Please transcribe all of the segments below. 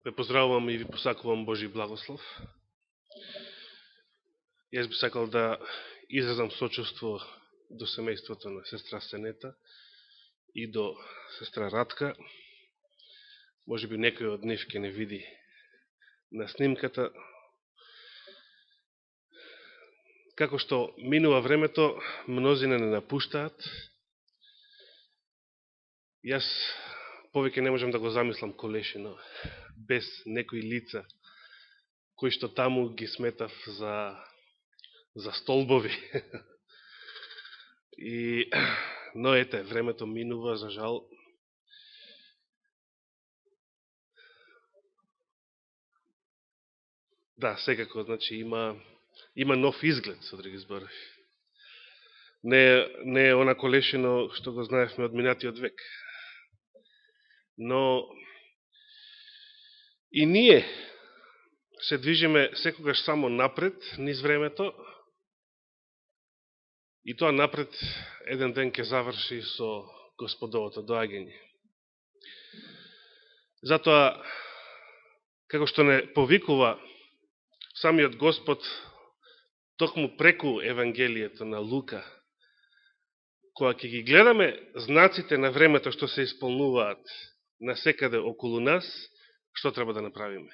Ве поздравувам и ви посакувам Божи благослов. Јас би сакал да изразам сочувство до семејството на сестра Сенета и до сестра Радка. Може би некој од нив ќе не види на снимката. Како што минува времето, мнозина не напуштаат. Јас повеќе не можам да го замислам Колешино без некои лица кои што таму ги сметав за столбови. Но ете, времето минува, за жал. Да, секако, значи има нов изглед, со други зборови. Не е она Колешино што го знаевме од минатиот век. Но и ние се движиме секогаш само напред, низ времето, и тоа напред еден ден ќе заврши со Господовото доаѓање. Затоа, како што не повикува самиот Господ, токму преку Евангелието на Лука, кога ќе ги гледаме знаците на времето што се исполнуваат насекаде околу нас, што треба да направиме?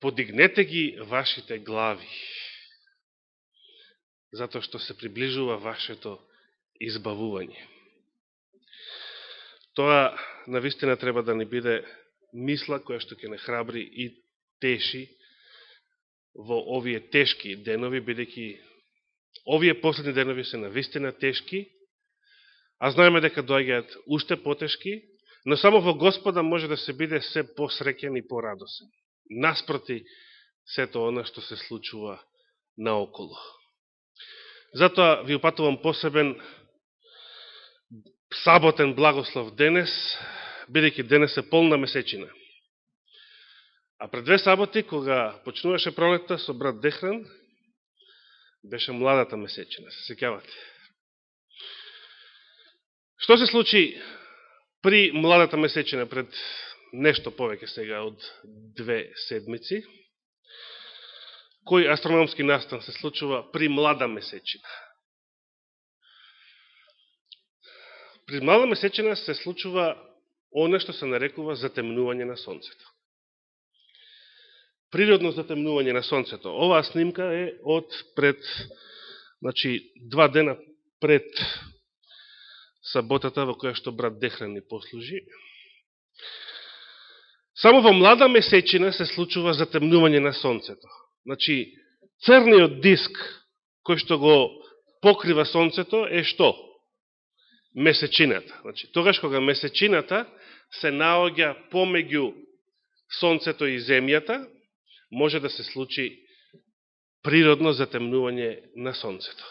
Подигнете ги вашите глави, затоа што се приближува вашето избавување. Тоа навистина треба да ни биде мисла која што ќе не храбри и теши во овие тешки денови, бидејќи овие последни денови се навистина тешки, а знаеме дека доаѓаат уште потешки, но само во Господа може да се биде се посреќен и порадосен, наспроти сето она што се случува наоколу. Затоа ви упатувам посебен саботен благослов денес, бидејќи денес е полна месечина. А пред 2 саботи, кога почнуваше пролетта со брат Дехран, беше младата месечина, се сеќавате. Што се случи при младата месечина, пред нешто повеќе сега од 2 седмици? Кој астрономски настан се случува при млада месечина? При млада месечина се случува оно што се нарекува затемнување на сонцето. Природно затемнување на сонцето. Оваа снимка е од пред, 2 дена пред саботата во која што брат Дехран ни послужи. Само во млада месечина се случува затемнување на сонцето. Црниот диск кој што го покрива сонцето е што? Месечината. Тогаш кога месечината се наоѓа помеѓу сонцето и земјата, може да се случи природно затемнување на сонцето.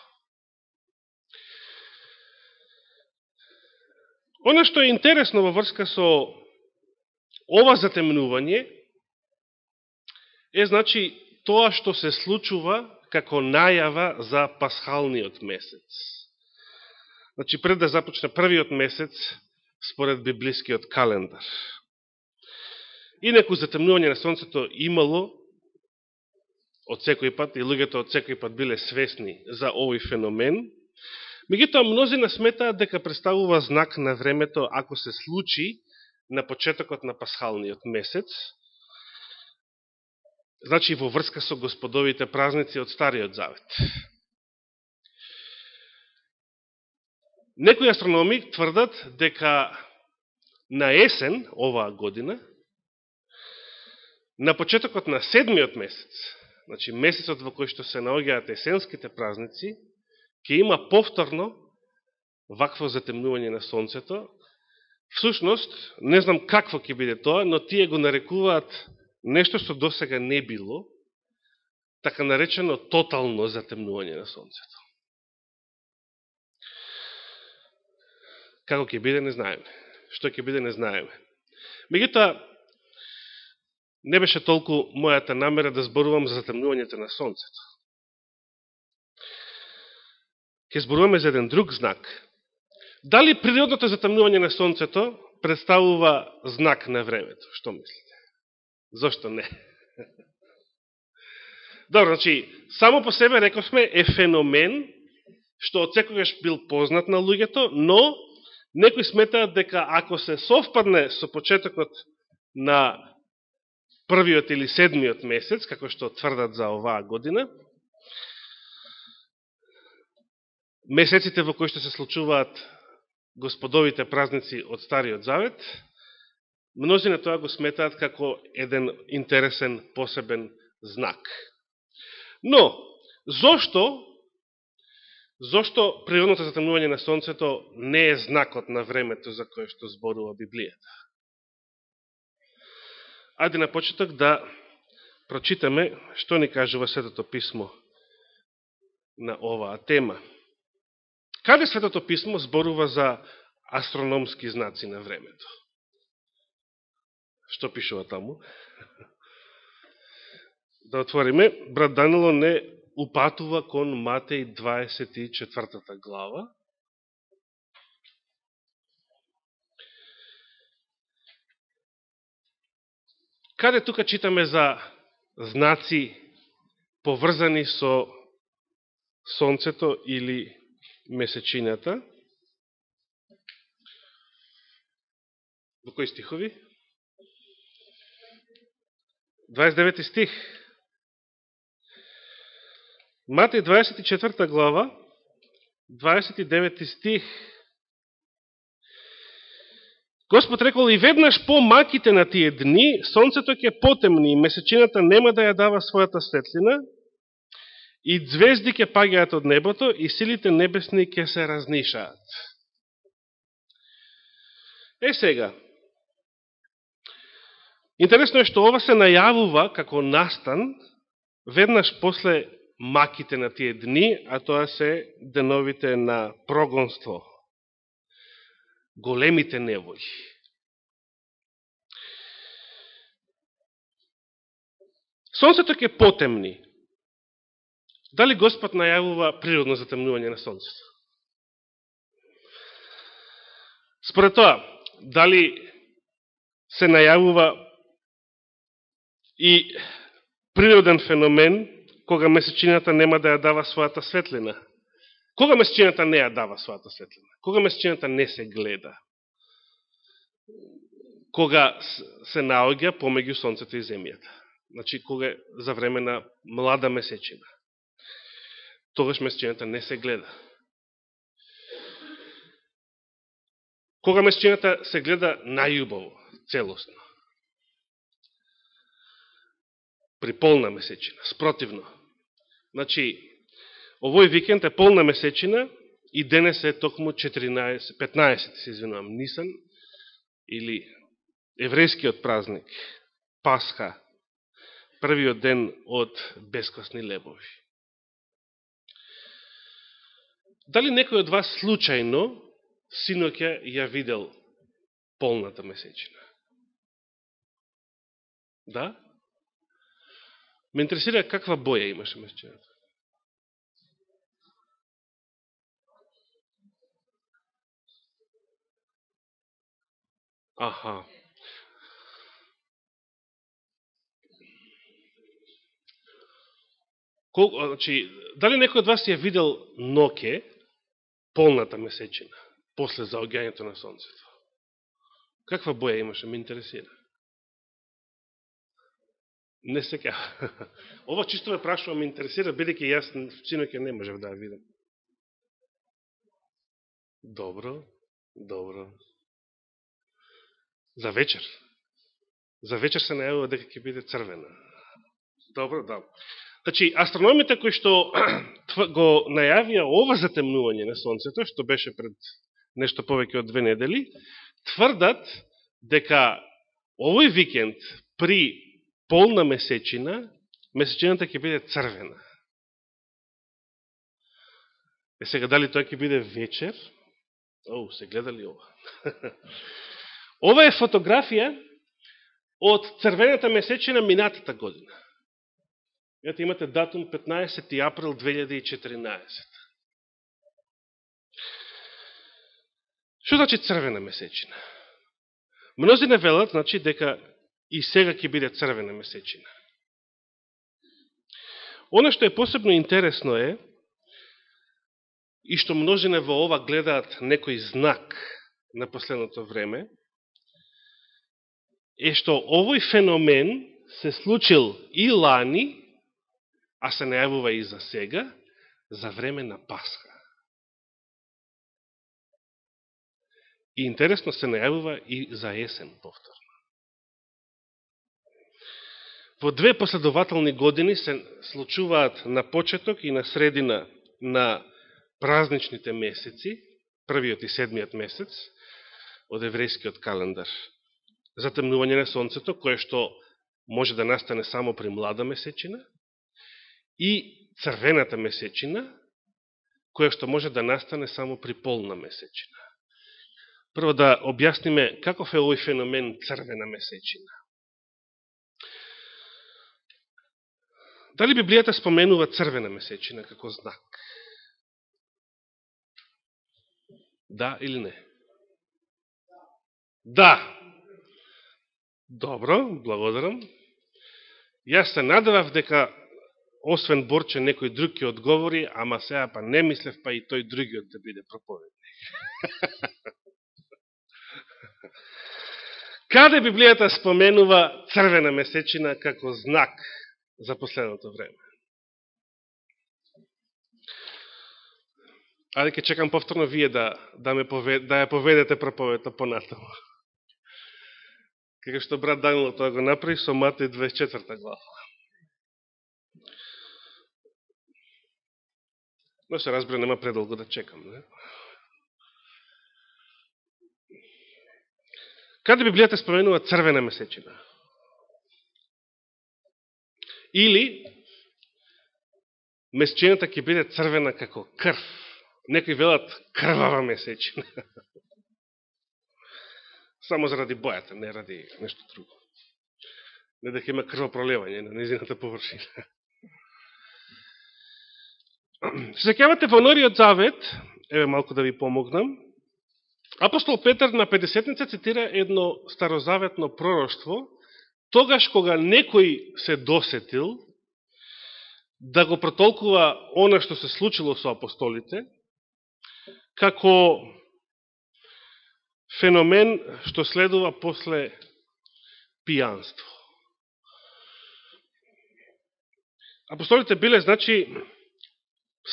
Оно што е интересно во врска со ова затемнување е тоа што се случува како најава за пасхалниот месец. Пред да започне првиот месец според библискиот календар. Инаку затемнување на сонцето имало од секој пат, и луѓето од секој пат биле свесни за овој феномен, меѓутоа мнозина сметаат дека представува знак на времето ако се случи на почетокот на пасхалниот месец, во врска со Господовите празници од Стариот Завет. Некои астрономи тврдат дека на есен оваа година, на почетокот на 7-миот месец, месецот во кој што се наоѓаат есенските празници, ќе има повторно вакво затемнување на сонцето. Всушност, не знам какво ќе биде тоа, но тие го нарекуваат нешто што досега не било, така наречено тотално затемнување на сонцето. Како ќе биде, не знаеме. Што ќе биде, не знаеме. Меѓутоа, не беше толку мојата намера да зборувам за затемнувањето на сонцето. Ќе зборуваме за еден друг знак. Дали природното затемнување на сонцето представува знак на времето. Што мислите? Зошто не? Добро, значи, само по себе, рековме, е феномен, што од секогаш бил познат на луѓето, но некои сметаат дека ако се совпадне со почетокот на првиот или седмиот месец, како што тврдат за оваа година, месеците во кои што се случуваат господовите празници од Стариот Завет, мнозина тоа го сметаат како еден интересен посебен знак. Но, зошто природното затемнување на Сонцето не е знакот на времето за кое што зборува Библијата? Ајде на почеток да прочитаме што ни кажува Светото Писмо на оваа тема. Каде Светото Писмо зборува за астрономски знаци на времето? Што пишува таму? Да отвориме. Брат Данило не упатува кон Матеј 24 глава. Каде тука читаме за знаци поврзани со Сонцето или месечината? Во кои стихови? 29 стих. Матеј 24 глава, 29 стих. Господ рекол: и веднаш по маките на тие дни, сонцето ќе потемни, и месечината нема да ја дава својата светлина, и звезди ќе паѓаат од небото, и силите небесни ќе се разнишаат. Сега, интересно е што ова се најавува како настан веднаш после маките на тие дни, а тоа се деновите на прогонство, големите невои. Сонцето ќе потемни. Дали Господ најавува природно затемнување на Сонцето? Според тоа, дали се најавува и природен феномен кога месечината нема да ја дава својата светлина? Кога месечината не ја дава својата светлина? Кога месечината не се гледа? Кога се наоѓа помеѓу Сонцето и Земјата. Значи, кога за време на млада месечина. Тогаш месечината не се гледа. Кога месечината се гледа најубаво, целосно. При полна месечина, спротивно. Значи, овој викенд е полна месечина и денес е токму 15, се извинувам, Нисан, или еврејскиот празник, Пасха, првиот ден од бесквасни лебови. Дали некој од вас случајно синоќа ја видел полната месечина? Да? Ме интересира каква боја имаше месечината. Аха. Значи, дали некој од вас ја видел ноќе, полната месечина, после заоѓањето на Сонцето? Каква боја имаше, ме интересира. Не се кеја. Ова чисто ме прашува, ме интересира, бидејќи јас синоќа не можев да ја видам. Добро, добро. За вечер. За вечер се најавува дека ќе биде црвена. Добро, да. Значи, астрономите кои што го најавија ова затемнување на Сонцето, што беше пред нешто повеќе од 2 недели, тврдат дека овој викенд при полна месечина, месечината ќе биде црвена. Сега, дали тоа ќе биде вечер? Се гледали ова? Ова е фотографија од црвената месечина минатата година. Ете, имате датум 15. април 2014. Што значи црвена месечина? Мнозина велат, значи, дека и сега ќе биде црвена месечина. Оно што е посебно интересно е, и што множина во ова гледаат некој знак на последното време, е што овој феномен се случил и лани, а се најавува и за сега, за време на Пасха. И интересно се најавува и за есен повторно. Во две последователни години се случуваат на почеток и на средина на празничните месеци, првиот и седмиот месец од еврејскиот календар. Затемнување на сонцето, кое што може да настане само при млада месечина, и црвената месечина, кое што може да настане само при полна месечина. Прво да објасниме каков е овој феномен црвена месечина. Дали Библијата споменува црвена месечина како знак? Да или не? Да. Добро, благодарам. Јас се надевав дека освен Борче некој друг ќе одговори, ама сега па не мислев па и тој другиот да биде проповедник. Каде Библијата споменува црвена месечина како знак за последното време? Аде ќе чекам повторно вие да ја поведете проповедта понатаму. Како што брат Данило тоа го направи со Матеј 24 глава. Но се разбира, нема предолго да чекам. Не? Каде Библијата споменува црвена месечина? Или месечината ќе биде црвена како крв. Некои велат крвава месечина. Само заради бојата, не ради нешто друго. Не дека има крвопролевање на незината површина. Се сеќавате во Новиот Завет, еве малку да ви помогнам, апостол Петар на 50-ница цитира едно старозаветно пророштво, тогаш кога некој се досетил да го протолкува она што се случило со апостолите, како феномен што следува после пијанство. Апостолите биле, значи,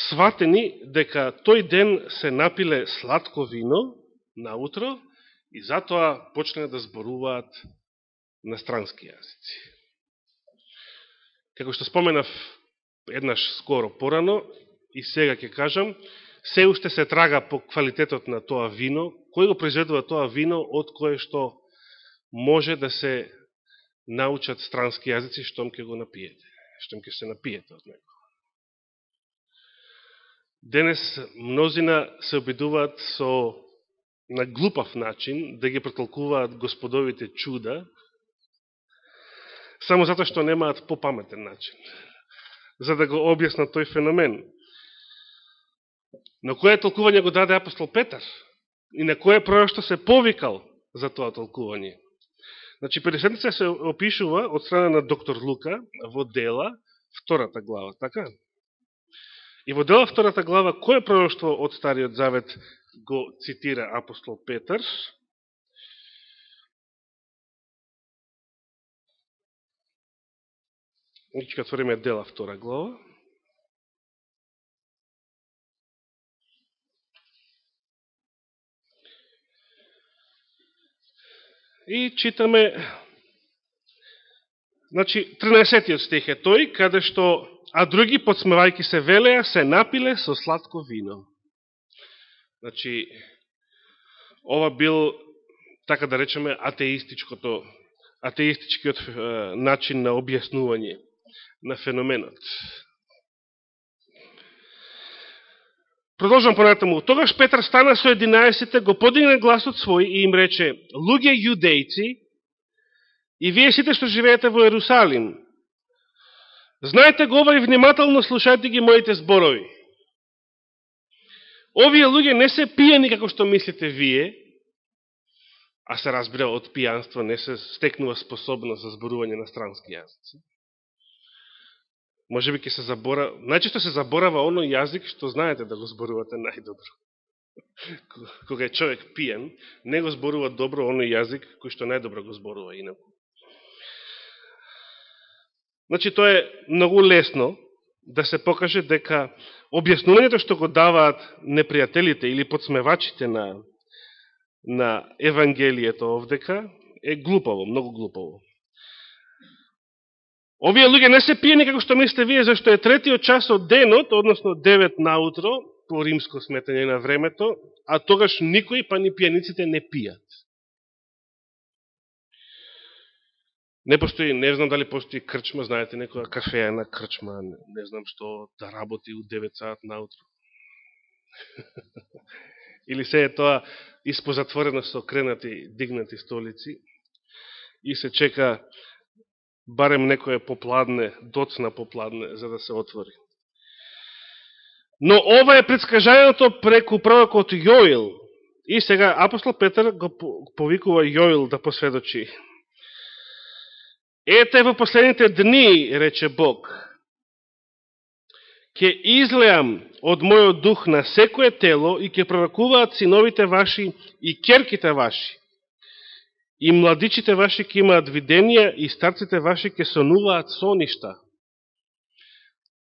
сватени дека тој ден се напиле сладко вино наутро и затоа почнале да зборуваат на странски јазици. Како што споменав еднаш скоро порано и сега ќе кажам, се уште се трага по квалитетот на тоа вино, кој го произведува тоа вино од кое што може да се научат странски јазици штом ќе го напиете, штом ќе се напиете од него. Денес мнозина се обидуваат на глупав начин да ги протолкуваат господовите чуда, само затоа што немаат попаметен начин, за да го објаснат тој феномен. На кое толкување го даде апостол Петар? И на кое пророштво се повикал за тоа толкување? Значи, 50-ница се опишува од страна на доктор Лука во Дела, 2 глава, така? И во Дела 2 глава, кое пророштво од Стариот Завет го цитира апостол Петар? Значи, като време Дела 2 глава. И читаме, значи, 13-тиот стих е тој, каде што, а други, подсмевајки се, велеа, се напиле со сладко вино. Значи, ова бил, така да речеме, атеистичкиот начин на објаснување на феноменот. Продолжам понатаму. Тогаш Петар стана со 11-те, го подигна гласот свој и им рече: луѓе јудејци и вие сите што живеете во Ерусалим, знаете го ова и внимателно слушајте ги моите зборови. Овие луѓе не се пијани како што мислите вие, а се разбира од пијанство не се стекнува способност за зборување на странски јазици. Може би ќе се заборава, најчесто се заборава оној јазик што знаете да го зборувате најдобро. Кога е човек пијан, не го зборува добро оној јазик кој што најдобро го зборува инаку. Значи, тоа е многу лесно да се покаже дека објаснувањето што го даваат непријателите или подсмевачите на Евангелието овдека е глупаво, многу глупаво. Овие луѓе не се пиени како што мислите вие, зашто е третиот час од денот, односно 9 наутро, по римско сметање на времето, а тогаш никој, па ни пијаниците не пијат. Не постои, не знам дали постои крчма, знаете, некоја кафејана крчма, не знам што да работи у 9 саат наутро. Или се е тоа испозатворено со кренати, дигнати столици и се чека барем некоја попладне, доцна попладне, за да се отвори. Но ова е предскажањето преку пророкот Јоил. И сега апостол Петар го повикува Јоил да посведочи. Ете во последните дни, рече Бог, ќе излеам од мојот дух на секое тело и ќе пророкуваат синовите ваши и ќерките ваши. И младичите ваши ќе имаат виденија и старците ваши ќе сонуваат соништа.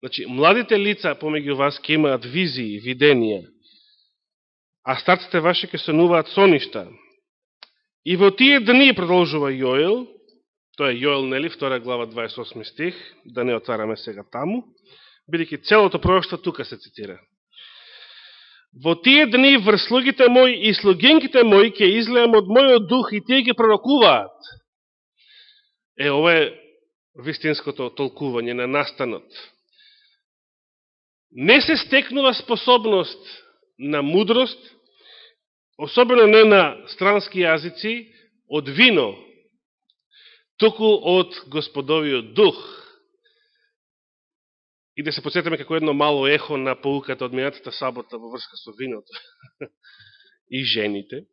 Значи, младите лица помеѓу вас ќе имаат визии, виденија, а старците ваши ќе сонуваат соништа. И во тие дни, продолжува Јоел, тоа е Јоел, нели, 2 глава 28 стих, да не отвараме сега таму, бидејќи целото пророштво тука се цитира. Во тие дни врслугите мои и слугинките мои ќе излеам од мојот дух и тие ќе пророкуваат. Ова е вистинското толкување на настанот. Не се стекнува способност на мудрост, особено не на странски јазици, од вино, туку од Господовиот дух. И да се подсетиме како едно мало ехо на поуката од минатата сабота во врска со виното и жените.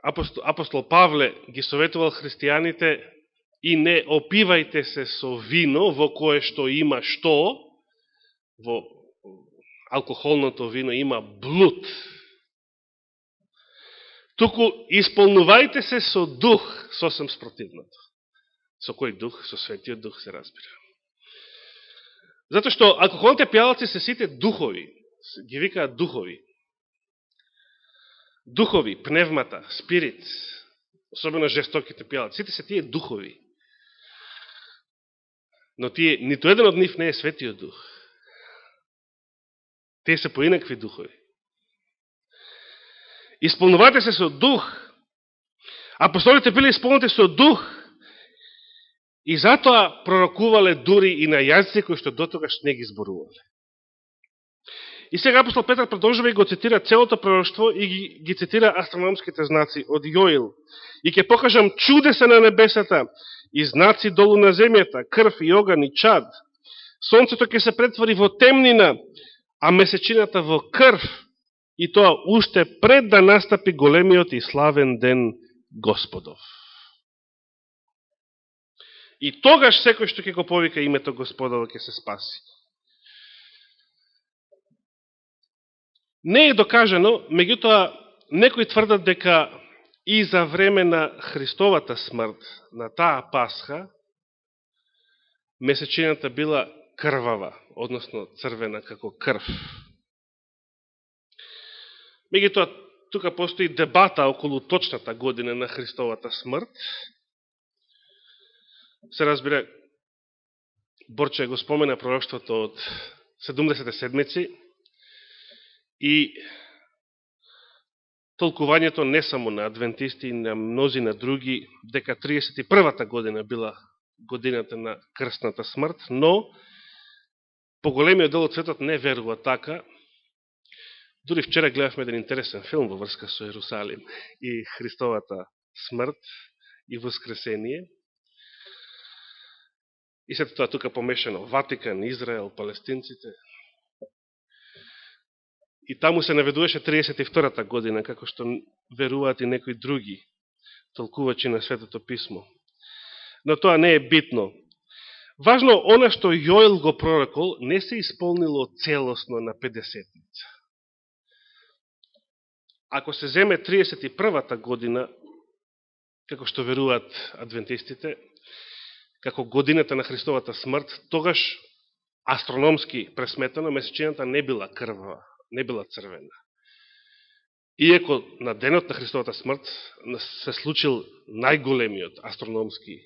Апостол Павле ги советувал христијаните и не опивајте се со вино во кое што има што, во алкохолното вино има блуд. Туку исполнувајте се со дух, сосем спротивното. Со кој дух? Со светиот дух се разбира. Затоа што алкохолните пијалаци се сите духови, ги викаат духови. Духови, пневмата, спирит, особено жестоките пијалаци, сите се тие духови. Но тие, ниту еден од нив не е светиот дух. Тие се поинакви духови. Исполнувате се со дух. Апостолите биле исполнати со дух. И затоа пророкувале дури и на јазици кои што дотогаш не ги зборувале. И сега апостол Петар продолжува и го цитира целото пророштво и ги цитира астрономските знаци од Јоил. И ќе покажам чудеса на небесата и знаци долу на земјата, крв и оган и чад. Сонцето ќе се претвори во темнина, а месечината во крв. И тоа уште пред да настапи големиот и славен ден Господов. И тогаш секој што ќе го повика името Господово ќе се спаси. Не е докажано, меѓутоа некои тврдат дека и за време на Христовата смрт, на таа Пасха, месечината била крвава, односно црвена како крв. Меѓутоа, тука постои дебата околу точната година на Христовата смрт. Се разбира, Борче го спомена пророштвото од 70 седмици и толкувањето не само на адвентисти и на мнози на други, дека 31-та година била годината на крстната смрт, но поголемиот дел од светот не верува така. Дури вчера гледавме еден интересен филм во врска со Ерусалим и Христовата смрт и воскресение. И сето тоа тука помешано Ватикан, Израел, палестинците. И таму се наведуваше 32-та година, како што веруваат и некои други толкувачи на Светото Писмо. Но тоа не е битно. Важно, она што Јоел го пророкол, не се исполнило целосно на 50-ница. Ако се земе 31-та година, како што веруваат адвентистите, како годината на Христовата смрт, тогаш астрономски пресметано месечината не била крвава, не била црвена. Иако на денот на Христовата смрт се случил најголемиот астрономски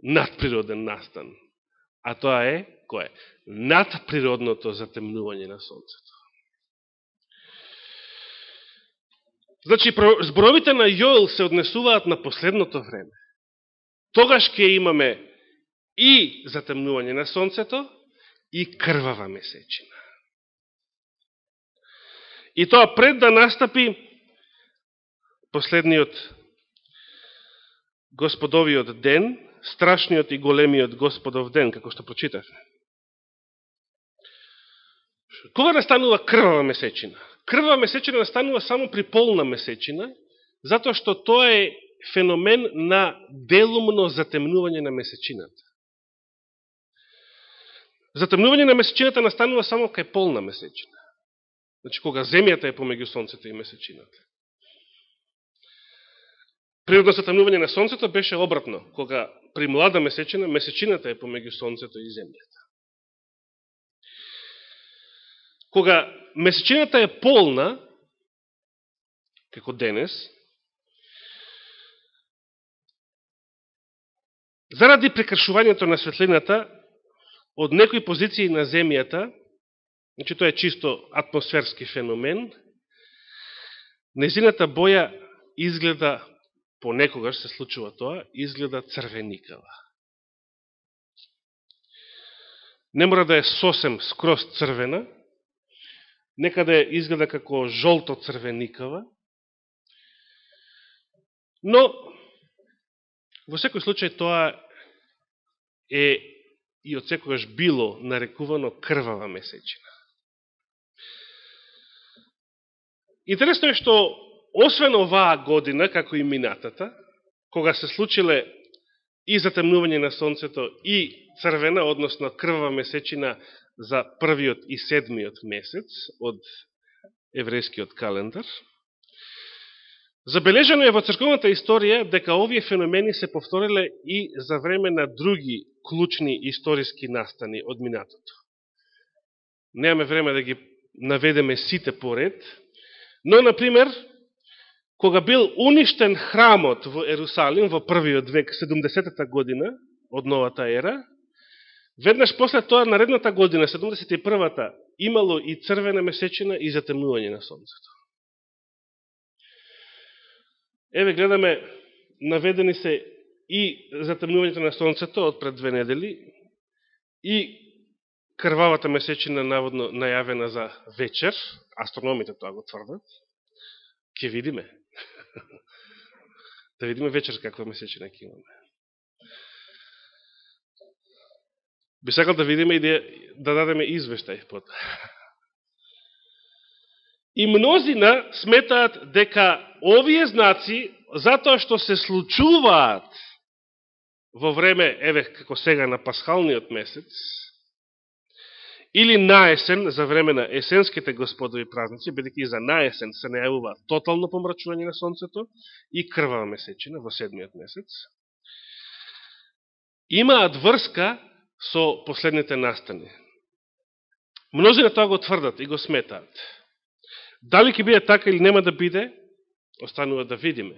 надприроден настан. А тоа е, кој е? Надприродното затемнување на Сонцето. Значи, зборовите на Јоел се однесуваат на последното време. Тогаш ќе имаме и затемнување на Сонцето, и крвава месечина. И тоа пред да настапи последниот Господовиот ден, страшниот и големиот Господов ден, како што прочитавме. Кога настанува крвава месечина? Крвава месечина настанува само при полна месечина, затоа што тоа е феномен на делумно затемнување на месечината. Затемнување на месечината настанува само кај полна месечина. Значи, кога земјата е помеѓу Сонцето и месечината. Природно затемнување на Сонцето беше обратно, кога при млада месечина, месечината е помеѓу Сонцето и земјата. Кога месечината е полна, како денес, заради прекршувањето на светлината, од некои позиции на земјата, значи тоа е чисто атмосферски феномен, незината боја изгледа, понекогаш се случува тоа, изгледа црвеникава. Не мора да е сосем скроз црвена, некаде изгледа како жолто-црвеникава, но во секој случај тоа е и од секогаш било нарекувано крвава месечина. Интересно е што, освен оваа година, како и минатата, кога се случиле и затемнување на Сонцето и црвена, односно крвава месечина за првиот и седмиот месец од еврејскиот календар, забележено е во црковната историја дека овие феномени се повториле и за време на други клучни историски настани од минатото. Немаме време да ги наведеме сите поред, но, например, кога бил уништен храмот во Ерусалим во првиот век, 70-та година од новата ера, веднаш после тоа, наредната година, 71-та, имало и црвена месечина и затемнување на Сонцето. Еве, гледаме, наведени се и затемнувањето на Сонцето од пред 2 недели, и крвавата месечина наводно најавена за вечер, астрономите тоа го тврдат, ќе видиме. Да видиме вечер каква месечина ќе имаме. Би сакал да видиме и да дадеме извештај под. И мнозина сметаат дека овие знаци, затоа што се случуваат во време, еве како сега на пасхалниот месец, или наесен, за време на есенските господови празници, бидејќи и за наесен се најавува тотално помрачување на Сонцето и крвава месечина во седмиот месец, имаат врска со последните настани. Мнозина тоа го тврдат и го сметаат. Дали ќе биде така или нема да биде, останува да видиме.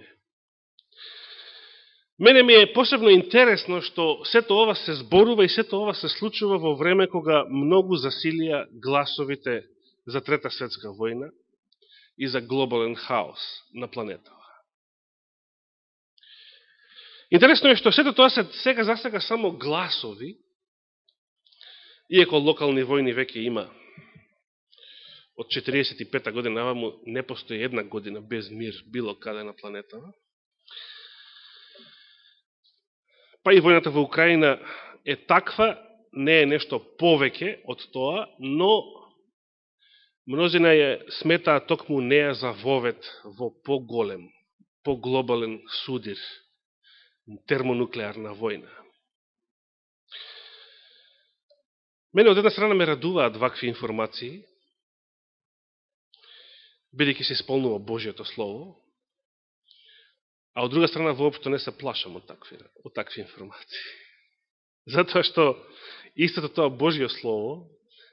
Мене ми е посебно интересно што сето ова се зборува и сето ова се случува во време кога многу засилија гласовите за Трета светска војна и за глобален хаос на планетава. Интересно е што сето тоа се сега за сега само гласови, иако локални војни веќе има. Од 45-та година наваму не постои една година без мир било каде на планетава. Па и војната во Украина е таква, не е нешто повеќе од тоа, но Мнозина ја сметаа токму неа за вовет во поголем, поглобален судир, термонуклеарна војна. Мене од една страна ме радуваат вакви информации, бидејќи се исполнува Божјото Слово, а од друга страна воопшто не се плашам од такви информации. Затоа што истото тоа Божјо Слово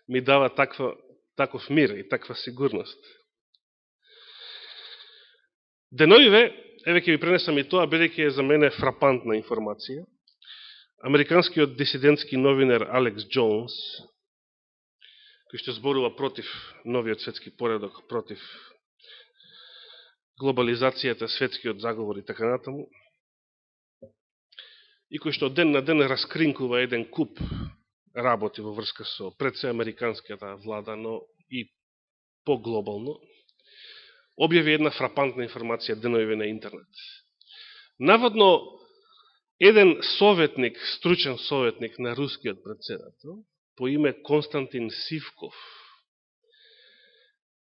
ми дава таков мир и таква сигурност. Деновиве, еве ќе ви пренесам и тоа, бидејќи е за мене фрапантна информација. Американскиот дисидентски новинар Алекс Джонс, кој што зборува против новиот светски поредок, против глобализацијата, светскиот заговор и така натаму, и кој што ден на ден раскринкува еден куп работи во врска со пред се американската влада, но и поглобално, објави една фрапантна информација деновиве на интернет. Наводно, еден советник, стручен советник на рускиот претседател, по име Константин Сивков,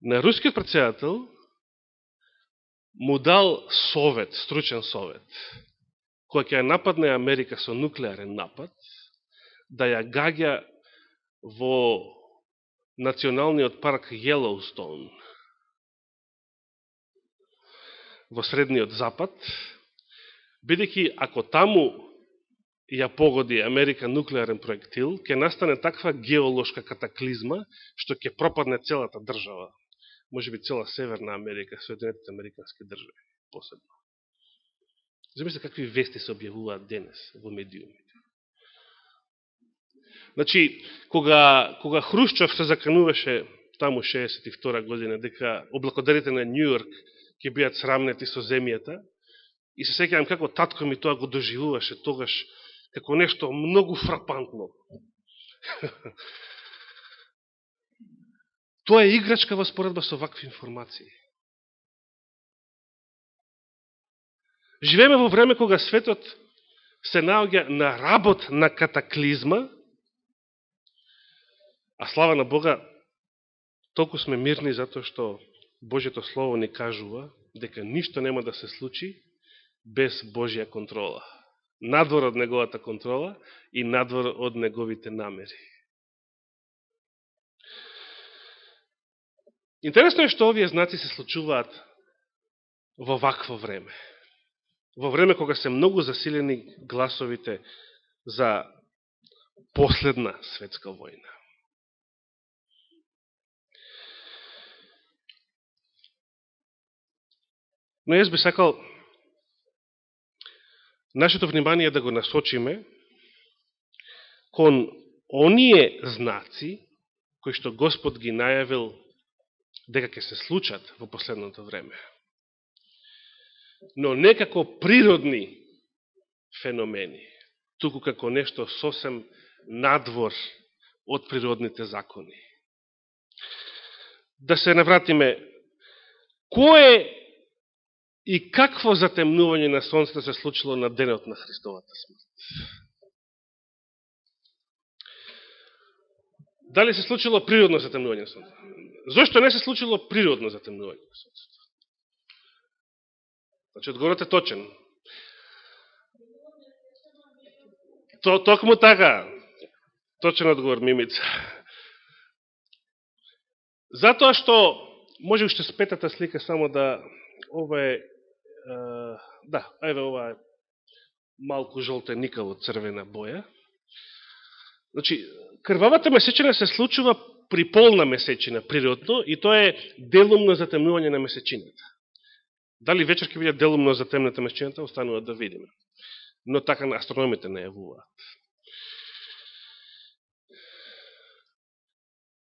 на рускиот претседател му дал совет, стручен совет, која ќе ја нападне Америка со нуклеарен напад, да ја гаѓа во националниот парк Йелоустоун во Средниот Запад, бидејќи ако таму ја погоди Америка нуклеарен проектил, ќе настане таква геолошка катаклизма, што ќе пропадне целата држава. Може би цела Северна Америка, Соединетите Американски држави, посебно. Замислите какви вести се објавуваат денес во медиумите. Значи, кога Хрушчов се закануваше таму 62 година, дека облакодарите на Њујорк ќе бидат срамнети со земјата, и се сеќавам како татко ми тоа го доживуваше тогаш, како нешто многу фрапантно. Тоа е играчка во споредба со вакви информации. Живееме во време кога светот се наоѓа на работ на катаклизма, а слава на Бога, толку сме мирни затоа што Божјето Слово ни кажува дека ништо нема да се случи без Божја контрола. Надвор од неговата контрола и надвор од неговите намери. Интересно е што овие знаци се случуваат во вакво време. Во време кога се многу засилени гласовите за последна светска војна. Но јас би сакал нашето внимание да го насочиме кон оние знаци кои што Господ ги најавил дека ќе се случат во последното време. Но не како природни феномени, туку како нешто сосем надвор од природните закони. Да се навратиме, кое и какво затемнување на сонцето се случило на денот на Христовата смрт? Дали се случило природно затемнување на сонцето? Зошто не се случило природно затемнување на сонцето? Значи, одговорот е точен. Токму така. Точен одговор, Мимица. Затоа што, може уште с петата слика само да, ова е, ова е малку жолтеникаво црвена боја. Значи, крвавата месечина се случува при полна месечина природно и тоа е делумно затемнување на месечината. Дали вечер ќе биде делумно затемната месечината, останува да видиме. Но така на астрономите најавуваат.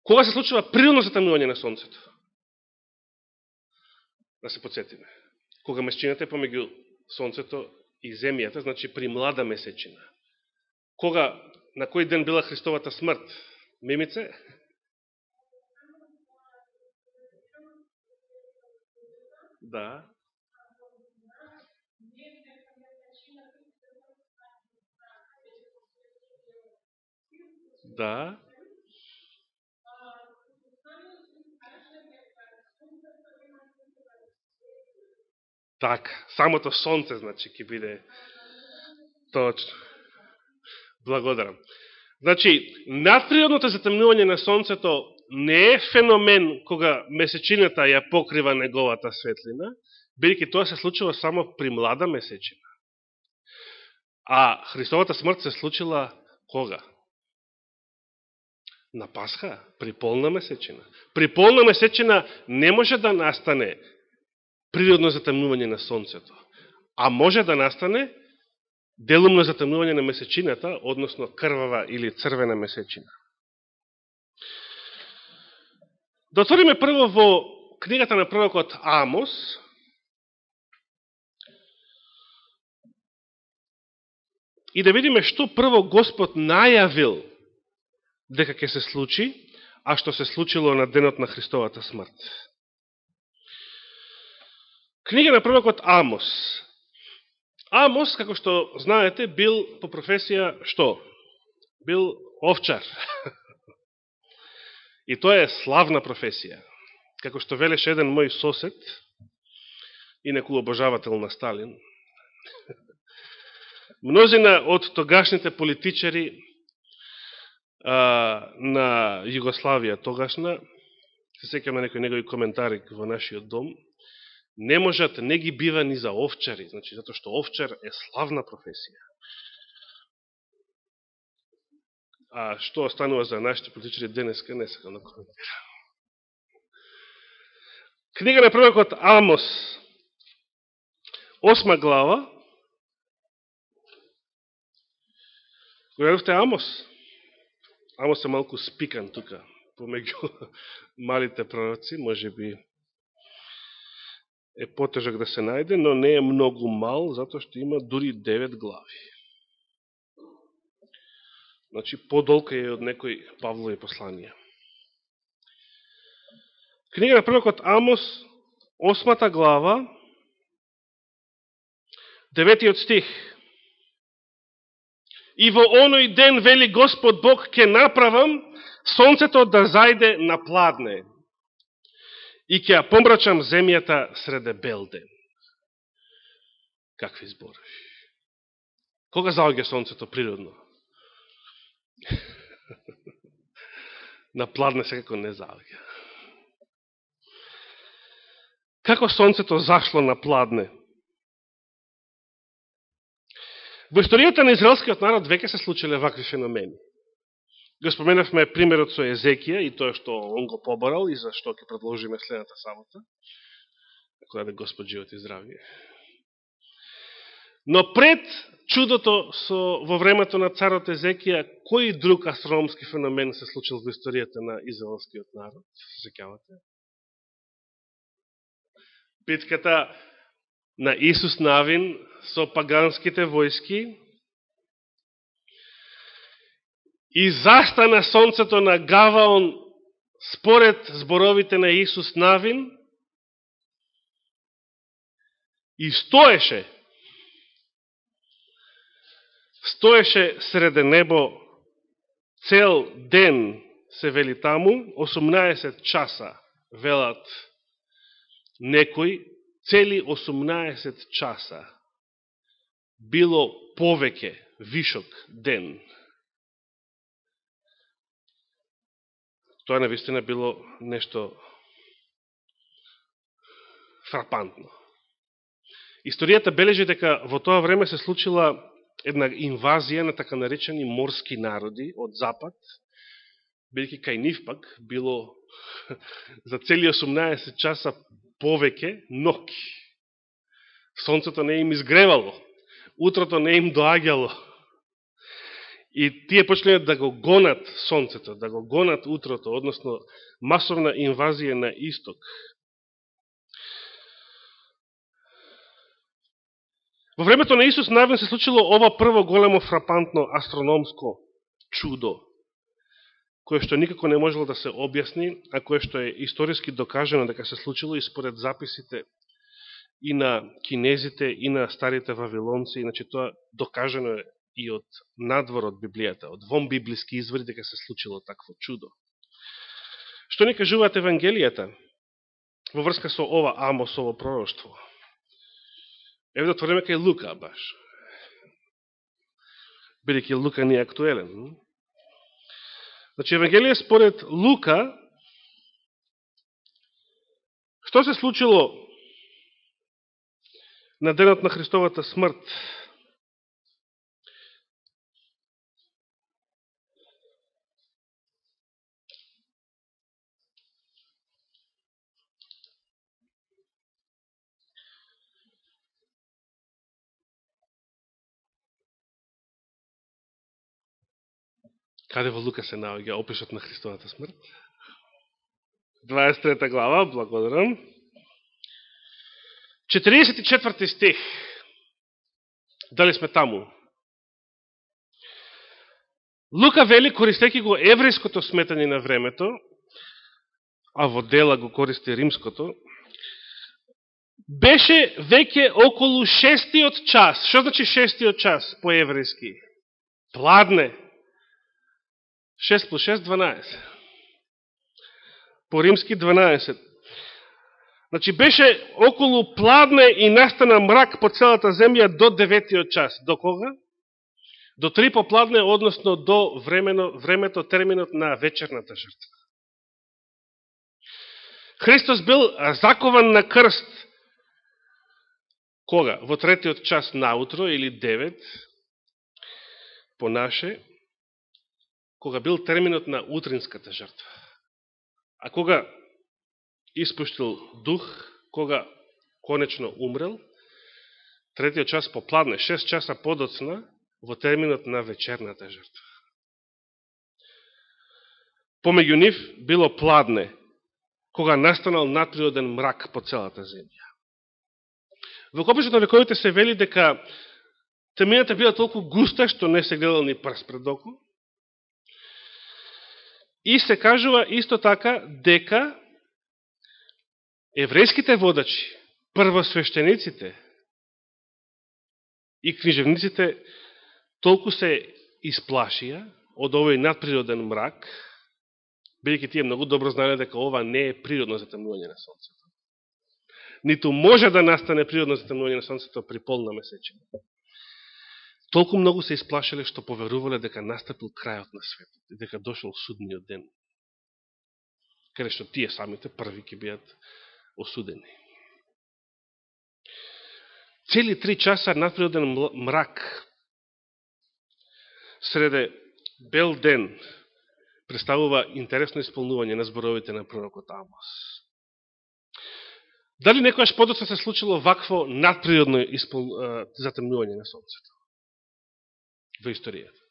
Кога се случува природно затемнување на сонцето? Да се подсетиме. Кога месечината е помеѓу сонцето и земјата, значи при млада месечина. Кога, на кој ден била Христовата смрт? Мимице? Да. Да. Така, самото сонце, значи, ќе биде точно. Благодарам. Значи, надприродното затемнување на сонцето не е феномен кога месечината ја покрива неговата светлина, бидејќи тоа се случува само при млада месечина. А Христовата смрт се случила кога? На Пасха, при полна месечина. При полна месечина не може да настане природно затемнување на сонцето, а може да настане делумно затемнување на месечината, односно крвава или црвена месечина. Да отвориме прво во книгата на пророкот Амос, и да видиме што прво Господ најавил дека ќе се случи, а што се случило на денот на Христовата смрт. Книга на пророкот Амос. Амос, како што знаете, бил по професија што? Бил овчар. И тоа е славна професија. Како што велеше еден мој сосед, инаку обожавател на Сталин, мнозина од тогашните политичари на Југославија тогашна, се сеќам на некои негови коментари во нашиот дом, не можат, не ги бива ни за овчари, значи, затоа што овчар е славна професија. А што останува за нашите политичари денеска, не сакам да коментирам. Книга на пророкот Амос, 8 глава. Го јадовте Амос? Амос е малку спикан тука, помеѓу малите пророци, може би е потежак да се најде, но не е многу мал, затоа што има дури 9 глави. Значи, подолка е од некои Павлови посланија. Книга на пророкот Амос, 8 глава, 9 стих. И во оној ден, вели Господ Бог, ќе направам сонцето да зајде на пладне и ќе ја помрачам земјата среде бел ден. Какви зборови? Кога заоѓа сонцето природно? На пладне секако не заоѓа. Како сонцето зашло на пладне? Во историјата на израелскиот народ веќе се случиле вакви феномени. Го споменавме примерот со Езекија и тоа што он го поборал и за што ќе продолжиме следната сабота. Ако даде Господ живот и здравие. Но пред чудото во времето на царот Езекија, кој друг астрономски феномен се случил во историјата на израелскиот народ? Се сеќавате? Битката на Исус Навин со паганските војски и застана сонцето на Гаваон според зборовите на Исус Навин и стоеше среде небо цел ден, се вели таму, 18 часа, велат некои, цели 18 часа, било повеќе, вишок ден. Тоа навистина било нешто фрапантно. Историјата бележи дека во тоа време се случила една инвазија на така наречени морски народи од запад, бидејќи кај нив пак било за цели 18 часа повеќе ноќ. Сонцето не им изгревало, утрото не им доаѓало. И тие почнеа да го гонат сонцето, да го гонат утрото, односно масовна инвазија на исток. Во времето на Исус Навин се случило ова прво големо фрапантно астрономско чудо, кое што никако не можело да се објасни, а кое што е историски докажено дека се случило и според записите и на кинезите, и на старите вавилонци, иначе тоа докажено е и од надвор од Библијата, од вон библиски извори дека се случило такво чудо. Што ни кажуваат Евангелијата во врска со ова Амосово пророштво? Еве да отвориме кај Лука, баш. Бидејќи Лука не е актуелен. Значи, Евангелие според Лука, што се случило на денот на Христовата смрт? Каде во Лука се наоѓа описот на Христовата смрт? 23 глава, благодарам. 44 стих. Дали сме таму? Лука вели, користејќи го еврејското сметање на времето, а во дела го користи римското, беше веќе околу 6-тиот час. Што значи 6-тиот час по еврејски? Пладне. 6 плюс 6, 12. По римски 12. Значи беше околу пладне и настана мрак по целата земја до 9-тиот час. До кога? До 3 попладне, односно до времето, терминот на вечерната жртва. Христос бил закован на крст. Кога? Во 3-тиот час наутро или 9 по наше, кога бил терминот на утринската жртва. А кога испуштил дух, кога конечно умрел, 3-тиот час попладне, 6 часа подоцна, во терминот на вечерната жртва. Помеѓу нив било пладне, кога настанал надприроден мрак по целата земја. Во описот на вековите се вели дека темината била толку густа, што не се гледал ни прст пред око. И се кажува исто така дека еврејските водачи, првосвештениците и книжевниците толку се исплашија од овој надприроден мрак, бидејќи тие многу добро знаеле дека ова не е природно затемнување на сонцето. Ниту може да настане природно затемнување на сонцето при полна месечина. Толку многу се исплашиле што поверувале дека настапил крајот на светот и дека дошол судниот ден, каде што тие самите први ќе бидат осудени. Цели 3 часа надприроден мрак среде бел ден представува интересно исполнување на зборовите на пророкот Амос. Дали некојаш подоцна се случило вакво надприродно затемнување на сонцето во историјата?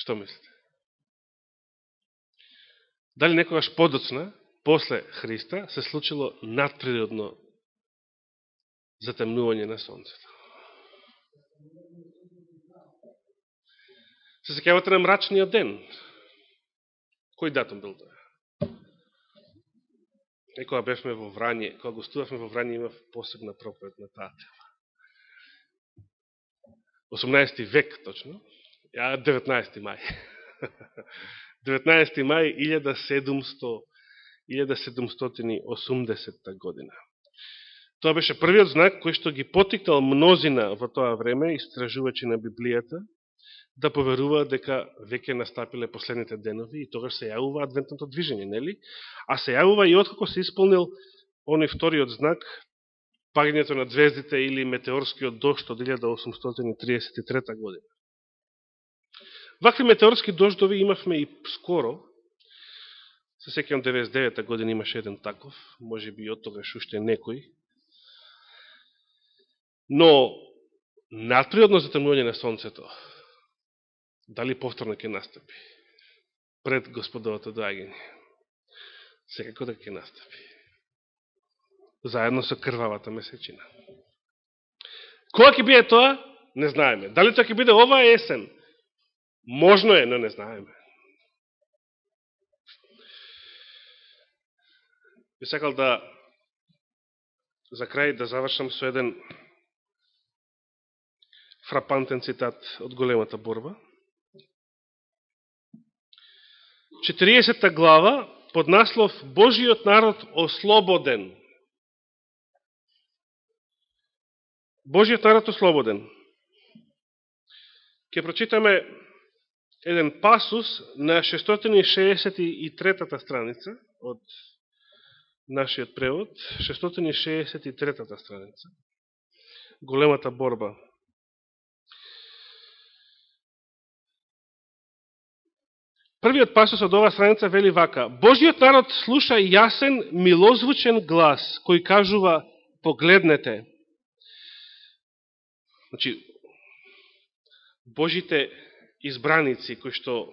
Што мислите? Дали некојаш подоцна, после Христа, се случило надприродно затемнување на сонцето? Се сеќавате на мрачниот ден? Кој датум бил тоа? Кога бевме во Врање, кога гостувавме во Врање, имав посебна проповед на таа тема. 18 век, точно. 19 мај. 19 мај 1780 година. Тоа беше првиот знак кој што ги потикнал мнозина во тоа време, истражувачи на Библијата, да поверуваат дека веќе настапиле последните денови и тогаш се јавува адвентното движење, нели? А се јавува и откако се исполнил оној вториот знак, паѓањето на звездите или метеорскиот дожд од 1833 година. Вакви метеорски дождови имавме и скоро. Се сеќавам 99 година имаше еден таков, може би од тогаш уште некој. Но надприродно затемнување на сонцето, дали повторно ќе настапи пред Господовото доаѓање? Секако да ќе настапи. Заедно со крвавата месечина. Кога ќе биде тоа? Не знаеме. Дали тоа ќе биде оваа есен? Можно е, но не знаеме. Би сакал да за крај да завршам со еден фрапантен цитат од големата борба. 40 глава под наслов Божиот народ ослободен. Божиот народ слободен. Ке прочитаме еден пасус на 663-та страница од нашиот превод, 663-та страница. Големата борба. Првиот пасус од оваа страница вели вака: Божиот народ слуша јасен, милозвучен глас кој кажува: погледнете. Значи, Божите избраници кои што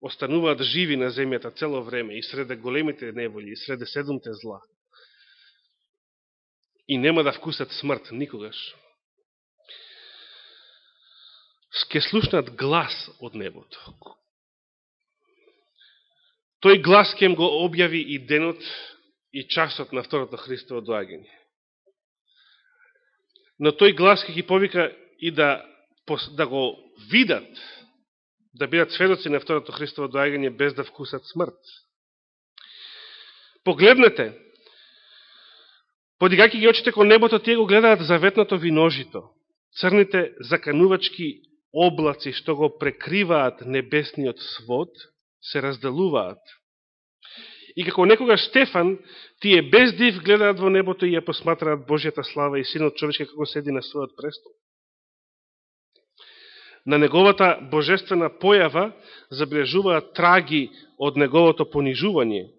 остануваат живи на земјата цело време и среде големите неволи, и среде 7 зла, и нема да вкусат смрт никогаш, ке слушнат глас од небото. Тој глас ке им го објави и денот и часот на второто Христово доаѓање. Но тој глас ке ги повика и да го видат, да бидат сведоци на второто Христово доаѓање без да вкусат смрт. Погледнете, подигајќи ги очите кон небото, тие го гледаат заветното виножито, црните заканувачки облаци што го прекриваат небесниот свод, се разделуваат. И како некогаш Стефан, тие без див гледаат во небото и ја посматраат Божјата слава и Синот човечки како седи на својот престол. На неговата божествена појава забележуваат траги од неговото понижување,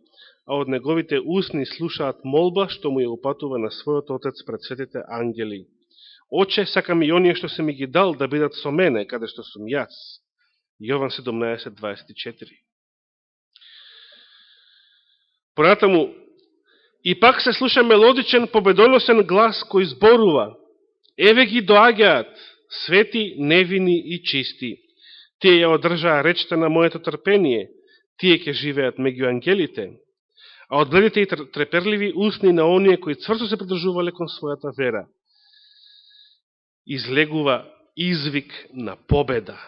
а од неговите усни слушаат молба што му ја упатува на својот Отец пред светите ангели. Оче, сакам и оние што се ми ги дал да бидат со мене, каде што сум јас. Јован 17:24. Понатаму, и пак се слуша мелодичен, победоносен глас кој зборува: еве ги доаѓаат, свети, невини и чисти. Тие ја одржаа речта на моето трпение, тие ќе живеат меѓу ангелите, а од бледите и треперливи усни на оние кои цврсто се придржувале кон својата вера. Излегува извик на победа.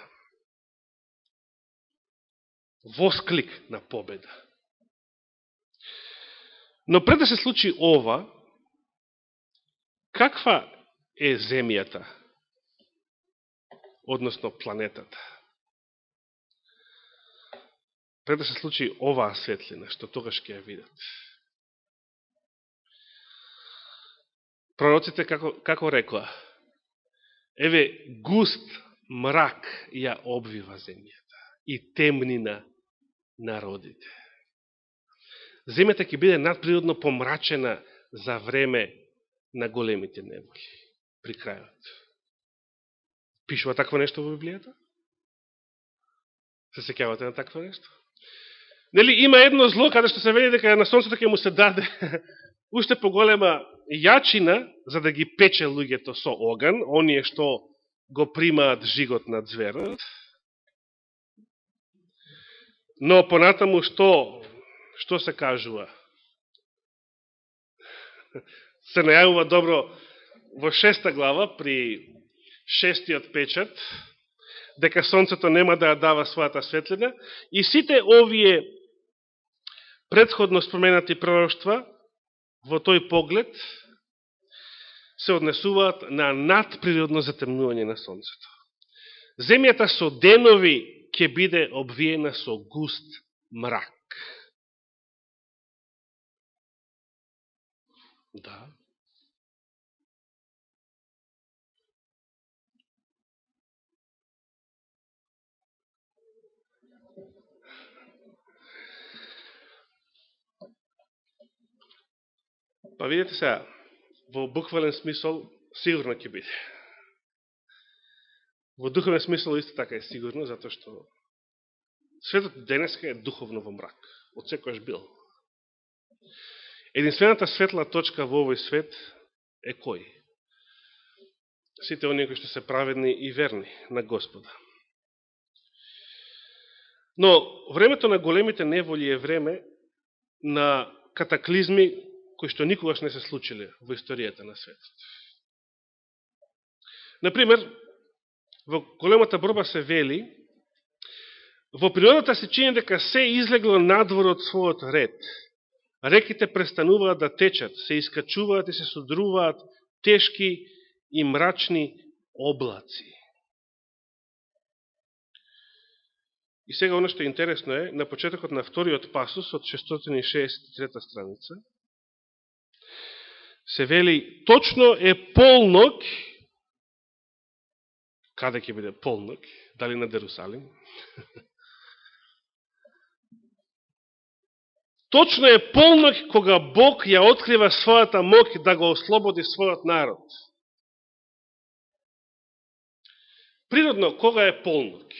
Восклик на победа. Но пред да се случи ова, каква е земјата, односно планетата? Пред да се случи оваа светлина, што тогаш ќе ја видат. Пророците како рекоа: еве, густ мрак ја обвива земјата и темнина народите. Земјата ќе биде надприродно помрачена за време на големите неволи, при крајот. Пишува такво нешто во Библијата? Се сеќавате на такво нешто? Нели има едно зло каде што се вели дека на сонцето ќе му се даде уште поголема јачина за да ги пече луѓето со оган, оние што го примаат жигот на зверот. Но понатаму што се кажува? Се најавува добро во 6 глава при 6-тиот печат, дека сонцето нема да ја дава својата светлина, и сите овие предходно споменати пророќства во тој поглед се однесуваат на надприродно затемнување на сонцето. Земјата со денови ќе биде обвиена со густ мрак. Да. Па видите сега, во буквален смисол сигурно ќе биде. Во духовен смисол исто така е сигурно, затоа што светот денеска е духовно во мрак, од секојаш бил. Единствената светла точка во овој свет е кој? Сите оние кои што се праведни и верни на Господа. Но времето на големите неволи е време на катаклизми кои што никогаш не се случиле во историјата на светот. Например, во големата борба се вели: во природата се чини дека се излегло надвор од својот ред. Реките престануваат да течат, се искачуваат и се содруваат тешки и мрачни облаци. И сега, оно што е интересно е, на почетокот на вториот пасус од 663 страница, се вели, точно е полнок, каде ќе биде полнок, дали над Ерусалим? Точно е полнок кога Бог ја открива својата моќ да го ослободи својот народ. Природно, кога е полнок?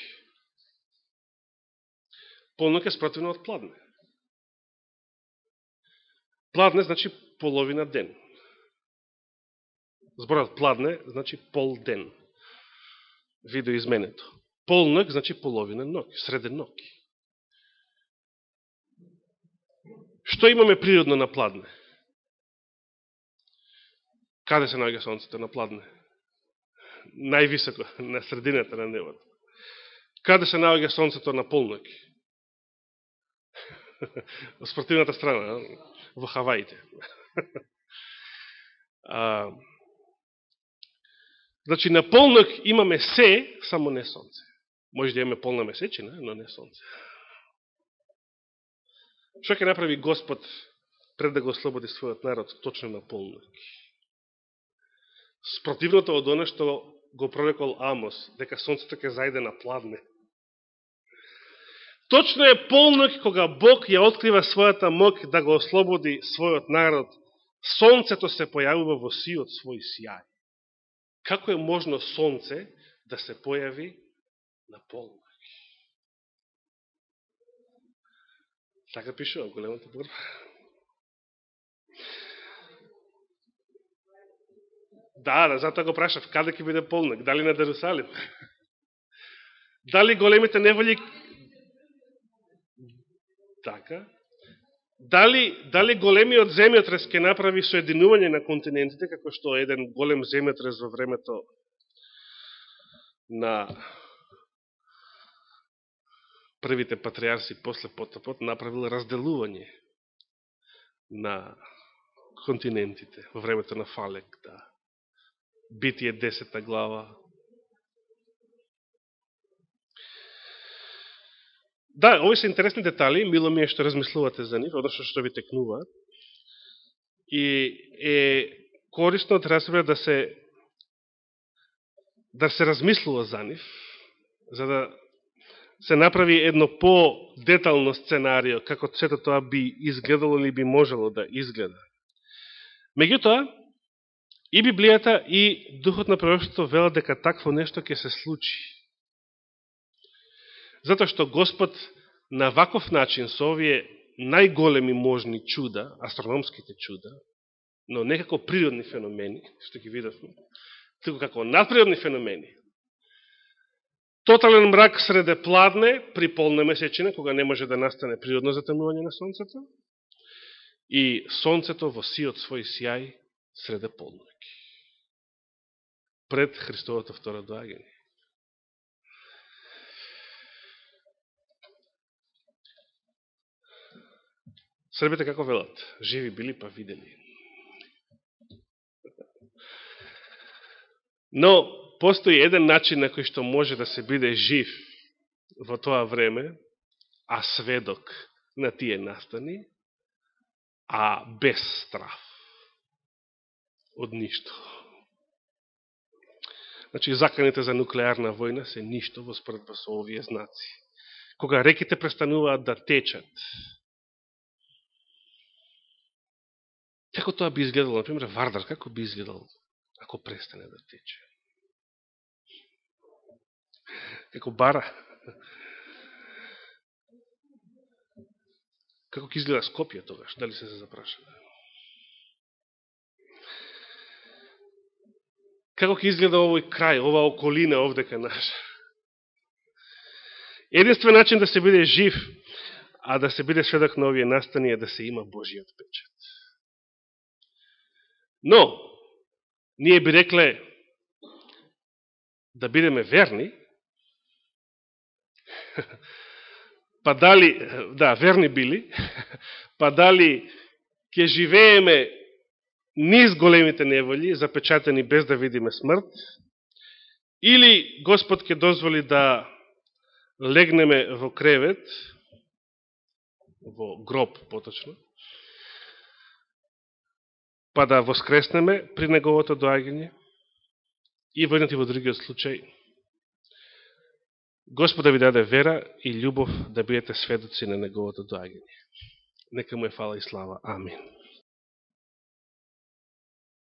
Полнок е спротивно од пладне. Пладне значи половина ден. Зборот пладне значи пол ден. Видоизменето. Полнок значи половина ног, среден ног. Што имаме природно на пладне? Каде се наоѓа сонцето на пладне? Највисоко, на средината на небото. Каде се наоѓа сонцето на полнок? Во спротивната страна, во Хаваите. Значи, на полнок имаме се, само не сонце. Може да имаме полна месечина, но не сонце. Што ќе направи Господ пред да го ослободи својот народ точно на полнок? Спротивното од оно што го прорекол Амос, дека сонцето ќе зајде на пладне. Точно е полнок кога Бог ја открива својата моќ да го ослободи својот народ. Сонцето се појавува во сиот свој сјај. Како е можно сонце да се појави на полнок? Така пишува големата борба. Да, затоа го прашав, каде ќе биде полнок? Дали на Ерусалим? Дали големите неволи... Така. Дали големиот земјотрес ќе направи соединување на континентите, како што еден голем земјотрес во времето на првите патриарси после потопот направил разделување на континентите во времето на Фалек, да. Битие 10 глава. Да, ови се интересни детали, мило ми е што размислувате за нив, односно што ви текнуваат. И е корисно од разбира да се размислува за нив, за да се направи едно по-детално сценарио како сето тоа би изгледало или би можело да изгледа. Меѓутоа, и Библијата и Духот на пророштвото велат дека такво нешто ќе се случи. Затоа што Господ на ваков начин со овие најголеми можни чуда, астрономските чуда, но не како природни феномени, што ги видовме, туку како надприродни феномени. Тотален мрак среде пладне при полна месечина, кога не може да настане природно затемнување на сонцето, и сонцето во сиот свој сјај среде полнок. Пред Христовото второ доаѓање. Србите како велат? Живи били па видели. Но постои еден начин на кој што може да се биде жив во тоа време, а сведок на тие настани, а без страф од ништо. Значи, заканите за нуклеарна војна се ништо во споредба со овие знаци. Кога реките престануваат да течат, како тоа би изгледало, например, Вардар, како би изгледал ако престане да тече? Како бара? Како ќе изгледа Скопје тогаш? Дали се запрашаме? Како ќе изгледа овој крај, ова околина овдека наша? Единствен начин да се биде жив, а да се биде сведок на овие настани е да се има Божиот печат. Но, ние би рекле да бидеме верни, па дали, да, верни били, па дали ќе живееме низ големите неволји, запечатени без да видиме смрт, или Господ ќе дозволи да легнеме во кревет, во гроб поточно, па да воскреснеме при неговото доаѓање, и во едниот и во другиот случај, Господ да ви даде вера и љубов да бидете сведоци на неговото доаѓање. Нека му е фала и слава. Амин.